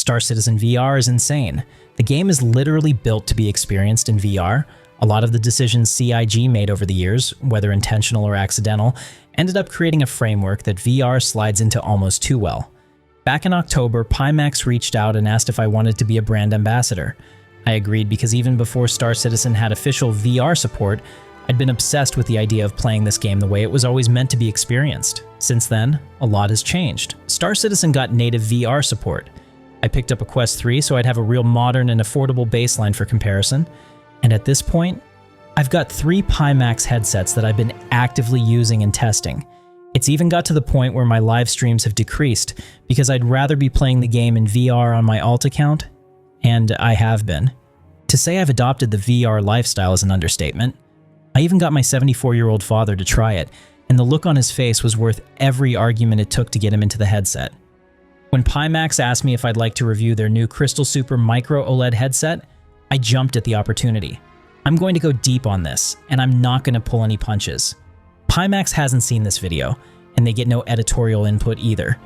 Star Citizen VR is insane. The game is literally built to be experienced in VR. A lot of the decisions CIG made over the years, whether intentional or accidental, ended up creating a framework that VR slides into almost too well. Back in October, Pimax reached out and asked if I wanted to be a brand ambassador. I agreed because even before Star Citizen had official VR support, I'd been obsessed with the idea of playing this game the way it was always meant to be experienced. Since then, a lot has changed. Star Citizen got native VR support. I picked up a Quest 3 so I'd have a real modern and affordable baseline for comparison. And at this point, I've got 3 Pimax headsets that I've been actively using and testing. It's even got to the point where my live streams have decreased because I'd rather be playing the game in VR on my alt account, and I have been. To say I've adopted the VR lifestyle is an understatement. I even got my 74-year-old father to try it, and the look on his face was worth every argument it took to get him into the headset. When Pimax asked me if I'd like to review their new Crystal Super Micro OLED headset, I jumped at the opportunity. I'm going to go deep on this, and I'm not going to pull any punches. Pimax hasn't seen this video, and they get no editorial input either.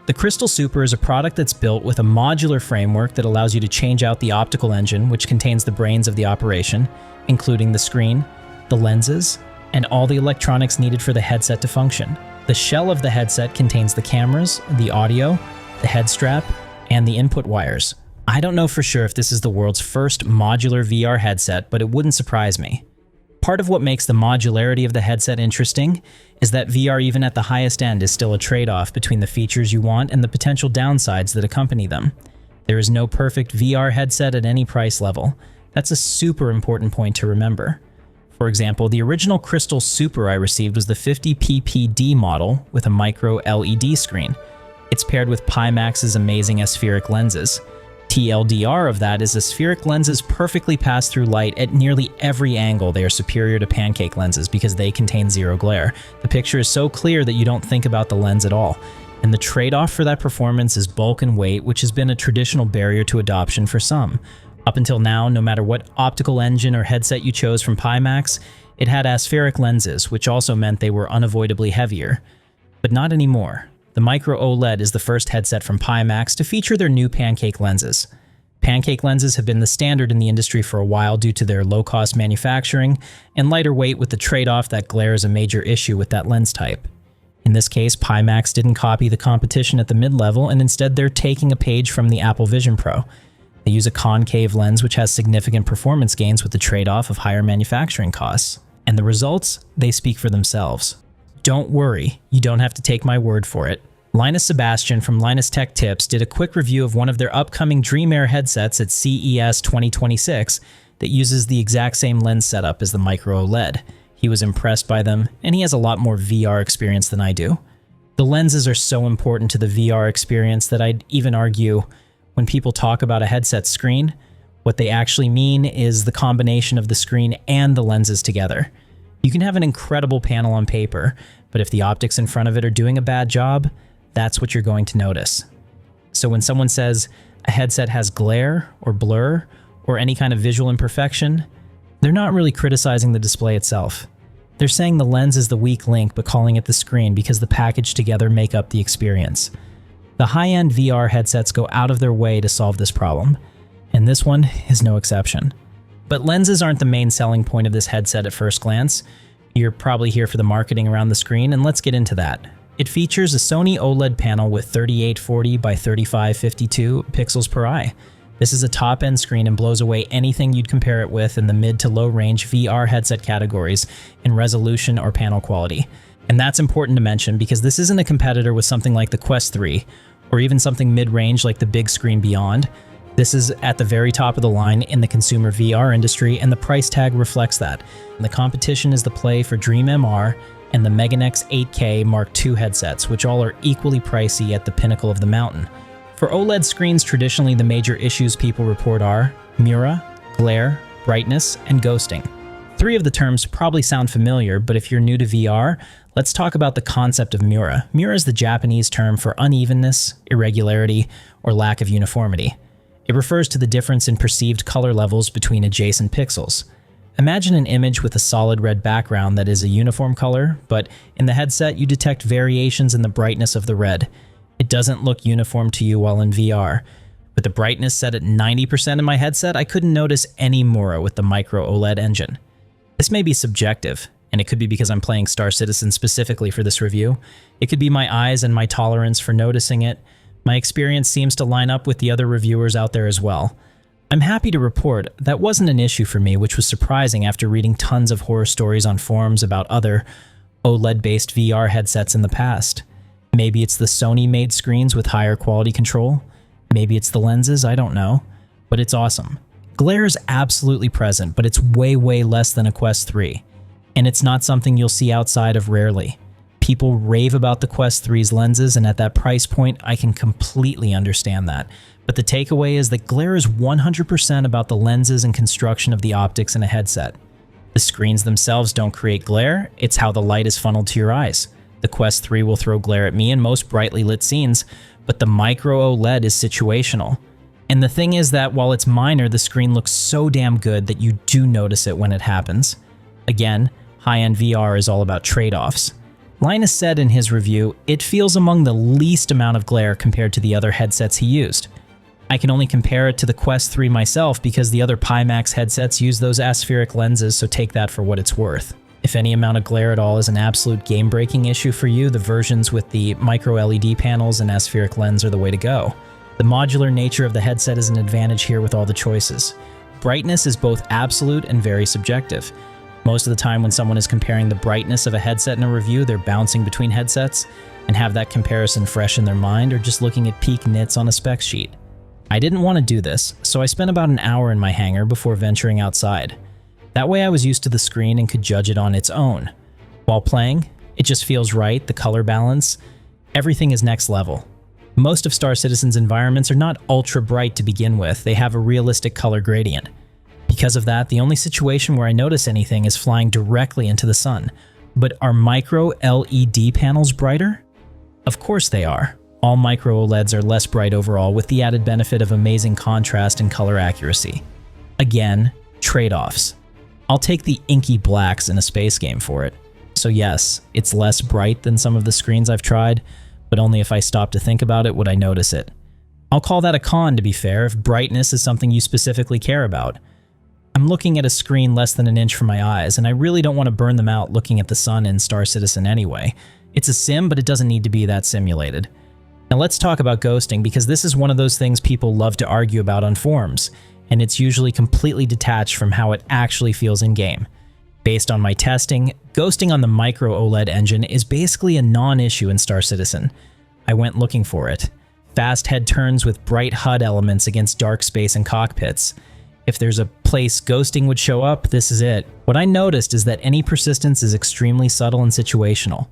The Crystal Super is a product that's built with a modular framework that allows you to change out the optical engine, which contains the brains of the operation, including the screen, the lenses, and all the electronics needed for the headset to function. The shell of the headset contains the cameras, the audio, the head strap, and the input wires. I don't know for sure if this is the world's first modular VR headset, but it wouldn't surprise me. Part of what makes the modularity of the headset interesting is that VR even at the highest end is still a trade-off between the features you want and the potential downsides that accompany them. There is no perfect VR headset at any price level. That's a super important point to remember. For example, the original Crystal Super I received was the 50ppd model with a micro LED screen. It's paired with Pimax's amazing aspheric lenses. TLDR of that is aspheric lenses perfectly pass through light at nearly every angle. They are superior to pancake lenses because they contain zero glare. The picture is so clear that you don't think about the lens at all. And the trade-off for that performance is bulk and weight, which has been a traditional barrier to adoption for some. Up until now, no matter what optical engine or headset you chose from Pimax, it had aspheric lenses, which also meant they were unavoidably heavier. But not anymore. The Micro OLED is the first headset from Pimax to feature their new pancake lenses. Pancake lenses have been the standard in the industry for a while due to their low-cost manufacturing and lighter weight, with the trade-off that glare is a major issue with that lens type. In this case, Pimax didn't copy the competition at the mid-level, and instead they're taking a page from the Apple Vision Pro. They use a concave lens which has significant performance gains with the trade-off of higher manufacturing costs. And the results, they speak for themselves. Don't worry, you don't have to take my word for it. Linus Sebastian from Linus Tech Tips did a quick review of one of their upcoming Dream Air headsets at CES 2026 that uses the exact same lens setup as the Micro OLED. He was impressed by them, and he has a lot more VR experience than I do. The lenses are so important to the VR experience that I'd even argue when people talk about a headset screen, what they actually mean is the combination of the screen and the lenses together. You can have an incredible panel on paper, but if the optics in front of it are doing a bad job, that's what you're going to notice. So when someone says a headset has glare or blur or any kind of visual imperfection, they're not really criticizing the display itself. They're saying the lens is the weak link but calling it the screen because the package together make up the experience. The high-end VR headsets go out of their way to solve this problem, and this one is no exception. But lenses aren't the main selling point of this headset at first glance. You're probably here for the marketing around the screen, and let's get into that. It features a Sony OLED panel with 3840 by 3552 pixels per eye. This is a top-end screen and blows away anything you'd compare it with in the mid to low-range VR headset categories in resolution or panel quality. And that's important to mention because this isn't a competitor with something like the Quest 3, or even something mid-range like the big screen Beyond. This is at the very top of the line in the consumer VR industry, and the price tag reflects that. And the competition is the play for Dream MR and the Meganex 8K Mark II headsets, which all are equally pricey at the pinnacle of the mountain. For OLED screens, traditionally the major issues people report are Mura, glare, brightness, and ghosting. 3 of the terms probably sound familiar, but if you're new to VR, let's talk about the concept of Mura. Mura is the Japanese term for unevenness, irregularity, or lack of uniformity. It refers to the difference in perceived color levels between adjacent pixels. Imagine an image with a solid red background that is a uniform color, but in the headset you detect variations in the brightness of the red. It doesn't look uniform to you while in VR. With the brightness set at 90% in my headset, I couldn't notice any Mora with the micro OLED engine. This may be subjective, and it could be because I'm playing Star Citizen specifically for this review. It could be my eyes and my tolerance for noticing it. My experience seems to line up with the other reviewers out there as well. I'm happy to report that wasn't an issue for me, which was surprising after reading tons of horror stories on forums about other OLED-based VR headsets in the past. Maybe it's the Sony-made screens with higher quality control. Maybe it's the lenses, I don't know. But it's awesome. Glare is absolutely present, but it's way less than a Quest 3. And it's not something you'll see outside of rarely. People rave about the Quest 3's lenses, and at that price point, I can completely understand that. But the takeaway is that glare is 100% about the lenses and construction of the optics in a headset. The screens themselves don't create glare, it's how the light is funneled to your eyes. The Quest 3 will throw glare at me in most brightly lit scenes, but the micro OLED is situational. And the thing is that while it's minor, the screen looks so damn good that you do notice it when it happens. Again, high-end VR is all about trade-offs. Linus said in his review, it feels among the least amount of glare compared to the other headsets he used. I can only compare it to the Quest 3 myself because the other Pimax headsets use those aspheric lenses, so take that for what it's worth. If any amount of glare at all is an absolute game-breaking issue for you, the versions with the micro LED panels and aspheric lens are the way to go. The modular nature of the headset is an advantage here with all the choices. Brightness is both absolute and very subjective. Most of the time when someone is comparing the brightness of a headset in a review, they're bouncing between headsets and have that comparison fresh in their mind or just looking at peak nits on a spec sheet. I didn't want to do this, so I spent about an hour in my hangar before venturing outside. That way I was used to the screen and could judge it on its own. While playing, it just feels right, the color balance, everything is next level. Most of Star Citizen's environments are not ultra bright to begin with, they have a realistic color gradient. Because of that, the only situation where I notice anything is flying directly into the sun. But are micro LED panels brighter? Of course they are. All micro OLEDs are less bright overall, with the added benefit of amazing contrast and color accuracy. Again, trade-offs. I'll take the inky blacks in a space game for it. So yes, it's less bright than some of the screens I've tried, but only if I stop to think about it would I notice it. I'll call that a con, to be fair, if brightness is something you specifically care about. I'm looking at a screen less than an inch from my eyes, and I really don't want to burn them out looking at the sun in Star Citizen anyway. It's a sim, but it doesn't need to be that simulated. Now let's talk about ghosting, because this is one of those things people love to argue about on forums, and it's usually completely detached from how it actually feels in-game. Based on my testing, ghosting on the micro OLED engine is basically a non-issue in Star Citizen. I went looking for it. Fast head turns with bright HUD elements against dark space and cockpits. If there's a place ghosting would show up, this is it. What I noticed is that any persistence is extremely subtle and situational.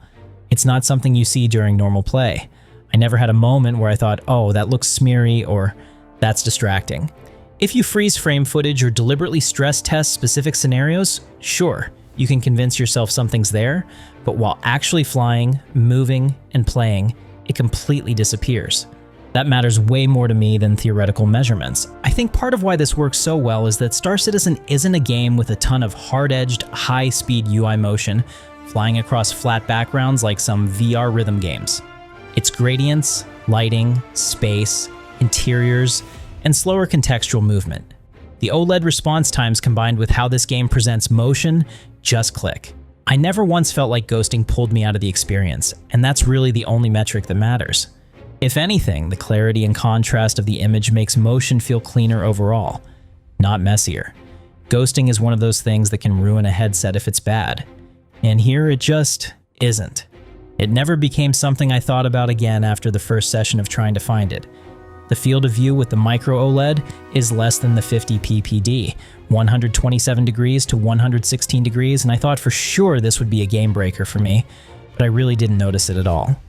It's not something you see during normal play. I never had a moment where I thought, oh, that looks smeary, or that's distracting. If you freeze frame footage or deliberately stress test specific scenarios, sure, you can convince yourself something's there, but while actually flying, moving, and playing, it completely disappears. That matters way more to me than theoretical measurements. I think part of why this works so well is that Star Citizen isn't a game with a ton of hard-edged, high-speed UI motion flying across flat backgrounds like some VR rhythm games. It's gradients, lighting, space, interiors, and slower contextual movement. The OLED response times combined with how this game presents motion just click. I never once felt like ghosting pulled me out of the experience, and that's really the only metric that matters. If anything, the clarity and contrast of the image makes motion feel cleaner overall, not messier. Ghosting is one of those things that can ruin a headset if it's bad, and here it just isn't. It never became something I thought about again after the first session of trying to find it. The field of view with the micro OLED is less than the 50 ppd, 127 degrees to 116 degrees, and I thought for sure this would be a game breaker for me, but I really didn't notice it at all.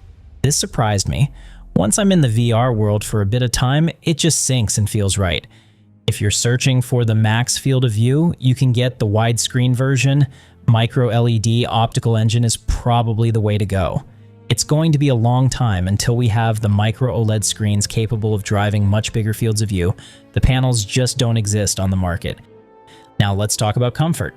This surprised me. Once I'm in the VR world for a bit of time, it just syncs and feels right. If you're searching for the max field of view, you can get the widescreen version. Micro LED optical engine is probably the way to go. It's going to be a long time until we have the micro OLED screens capable of driving much bigger fields of view. The panels just don't exist on the market. Now let's talk about comfort.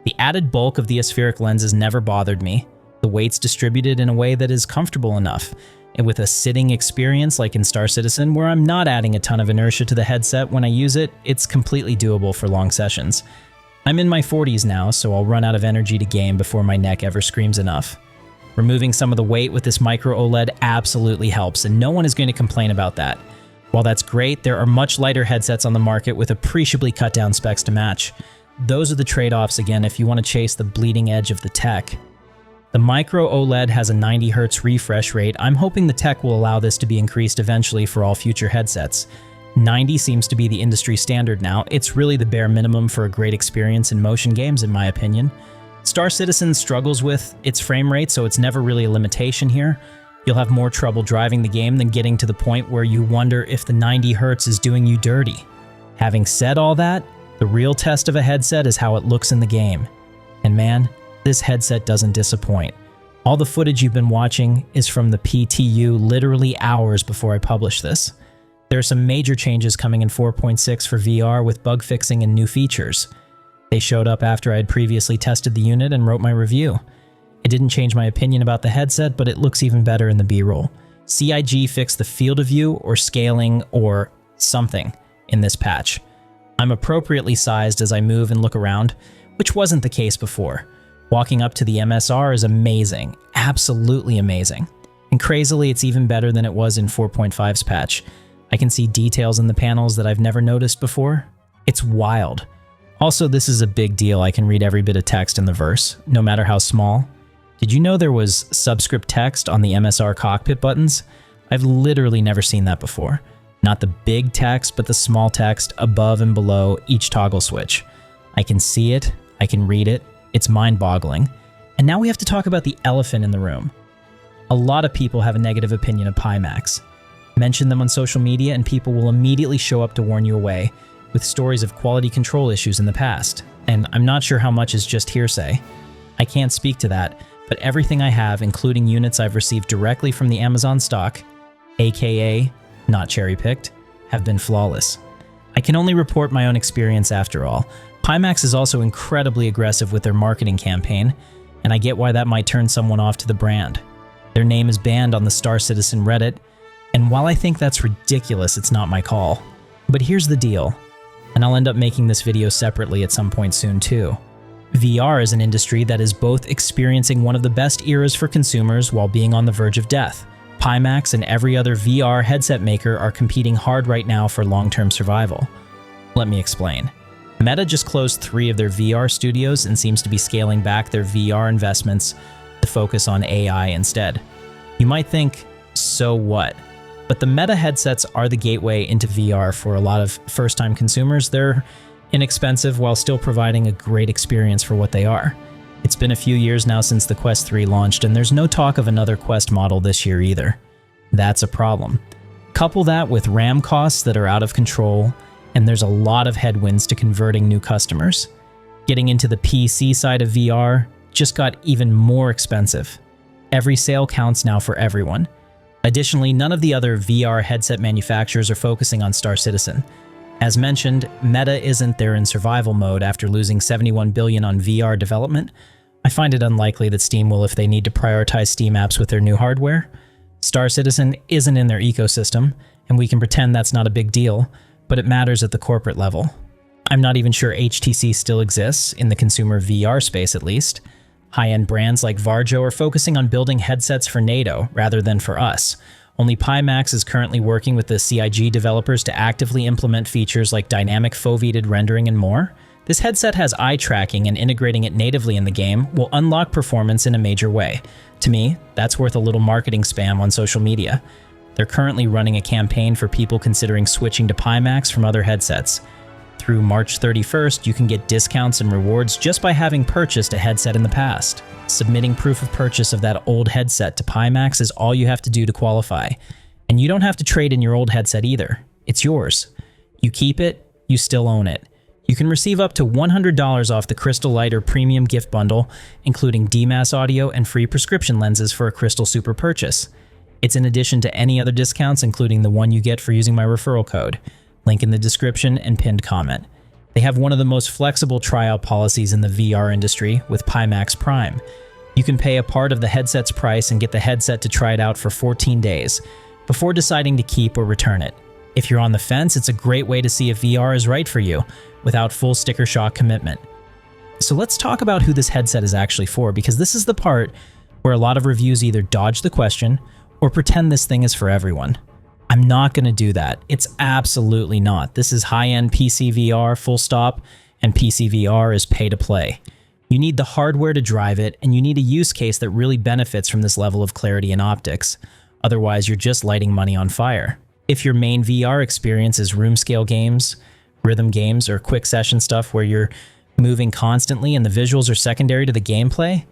The added bulk of the aspheric lenses never bothered me. The weight's distributed in a way that is comfortable enough. And with a sitting experience like in Star Citizen, where I'm not adding a ton of inertia to the headset when I use it, it's completely doable for long sessions. I'm in my 40s now, so I'll run out of energy to game before my neck ever screams enough. Removing some of the weight with this micro OLED absolutely helps, and no one is going to complain about that. While that's great, there are much lighter headsets on the market with appreciably cut down specs to match. Those are the trade-offs again if you want to chase the bleeding edge of the tech. The micro OLED has a 90 Hz refresh rate. I'm hoping the tech will allow this to be increased eventually for all future headsets. 90 seems to be the industry standard now. It's really the bare minimum for a great experience in motion games, in my opinion. Star Citizen struggles with its frame rate, so it's never really a limitation here. You'll have more trouble driving the game than getting to the point where you wonder if the 90 Hz is doing you dirty. Having said all that, the real test of a headset is how it looks in the game. And man, this headset doesn't disappoint. All the footage you've been watching is from the PTU literally hours before I publish this. There are some major changes coming in 4.6 for VR with bug fixing and new features. They showed up after I had previously tested the unit and wrote my review. It didn't change my opinion about the headset, but it looks even better in the B-roll. CIG fixed the field of view or scaling or something in this patch. I'm appropriately sized as I move and look around, which wasn't the case before. Walking up to the MSR is amazing, absolutely amazing. And crazily, it's even better than it was in 4.5's patch. I can see details in the panels that I've never noticed before. It's wild. Also, this is a big deal. I can read every bit of text in the verse, no matter how small. Did you know there was subscript text on the MSR cockpit buttons? I've literally never seen that before. Not the big text, but the small text above and below each toggle switch. I can see it, I can read it. It's mind-boggling. And now we have to talk about the elephant in the room. A lot of people have a negative opinion of Pimax. Mention them on social media and people will immediately show up to warn you away with stories of quality control issues in the past. And I'm not sure how much is just hearsay. I can't speak to that, but everything I have, including units I've received directly from the Amazon stock, aka not cherry-picked, have been flawless. I can only report my own experience after all. Pimax is also incredibly aggressive with their marketing campaign, and I get why that might turn someone off to the brand. Their name is banned on the Star Citizen Reddit, and while I think that's ridiculous, it's not my call. But here's the deal, and I'll end up making this video separately at some point soon too. VR is an industry that is both experiencing one of the best eras for consumers while being on the verge of death. Pimax and every other VR headset maker are competing hard right now for long-term survival. Let me explain. Meta just closed 3 of their VR studios and seems to be scaling back their VR investments to focus on AI instead. You might think, so what? But the Meta headsets are the gateway into VR for a lot of first-time consumers. They're inexpensive while still providing a great experience for what they are. It's been a few years now since the Quest 3 launched, and there's no talk of another Quest model this year either. That's a problem. Couple that with RAM costs that are out of control, and there's a lot of headwinds to converting new customers. Getting into the PC side of VR just got even more expensive. Every sale counts now for everyone. Additionally, none of the other VR headset manufacturers are focusing on Star Citizen. As mentioned, Meta isn't there in survival mode after losing $71 billion on VR development. I find it unlikely that Steam will if they need to prioritize Steam apps with their new hardware. Star Citizen isn't in their ecosystem, and we can pretend that's not a big deal, but it matters at the corporate level. I'm not even sure HTC still exists, in the consumer VR space at least. High-end brands like Varjo are focusing on building headsets for NATO rather than for us. Only Pimax is currently working with the CIG developers to actively implement features like dynamic foveated rendering and more. This headset has eye tracking, and integrating it natively in the game will unlock performance in a major way. To me, that's worth a little marketing spam on social media. They're currently running a campaign for people considering switching to Pimax from other headsets. Through March 31st, you can get discounts and rewards just by having purchased a headset in the past. Submitting proof of purchase of that old headset to Pimax is all you have to do to qualify. And you don't have to trade in your old headset either. It's yours. You keep it, you still own it. You can receive up to $100 off the Crystal Light or Premium gift bundle, including DMAS audio and free prescription lenses for a Crystal Super purchase. It's in addition to any other discounts, including the one you get for using my referral code. Link in the description and pinned comment. They have one of the most flexible tryout policies in the VR industry with Pimax Prime. You can pay a part of the headset's price and get the headset to try it out for 14 days before deciding to keep or return it. If you're on the fence, it's a great way to see if VR is right for you without full sticker shock commitment. So let's talk about who this headset is actually for, because this is the part where a lot of reviews either dodge the question or pretend this thing is for everyone. I'm not going to do that. It's absolutely not. This is high-end PCVR, full stop, and PCVR is pay to play. You need the hardware to drive it, and you need a use case that really benefits from this level of clarity and optics. Otherwise, you're just lighting money on fire. If your main VR experience is room scale games, rhythm games, or quick session stuff where you're moving constantly and the visuals are secondary to the gameplay,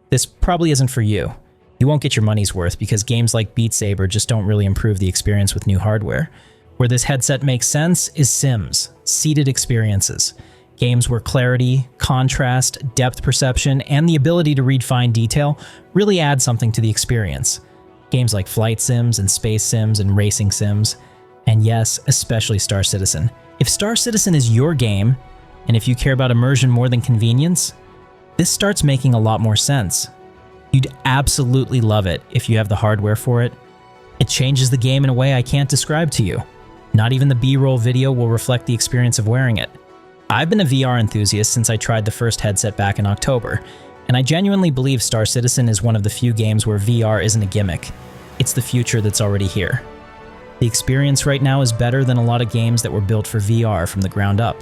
this probably isn't for you. You won't get your money's worth because games like Beat Saber just don't really improve the experience with new hardware. Where this headset makes sense is Sims, seated experiences. Games where clarity, contrast, depth perception, and the ability to read fine detail really add something to the experience. Games like flight sims and space sims and racing sims, and yes, especially Star Citizen. If Star Citizen is your game, and if you care about immersion more than convenience, this starts making a lot more sense. You'd absolutely love it if you have the hardware for it. It changes the game in a way I can't describe to you. Not even the B-roll video will reflect the experience of wearing it. I've been a VR enthusiast since I tried the first headset back in October, and I genuinely believe Star Citizen is one of the few games where VR isn't a gimmick. It's the future that's already here. The experience right now is better than a lot of games that were built for VR from the ground up,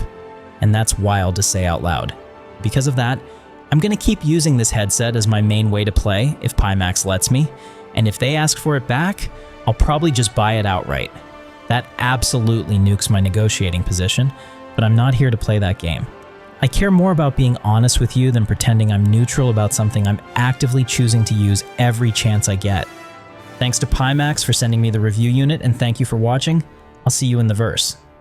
and that's wild to say out loud. Because of that, I'm going to keep using this headset as my main way to play if Pimax lets me, and if they ask for it back, I'll probably just buy it outright. That absolutely nukes my negotiating position, but I'm not here to play that game. I care more about being honest with you than pretending I'm neutral about something I'm actively choosing to use every chance I get. Thanks to Pimax for sending me the review unit, and thank you for watching. I'll see you in the verse.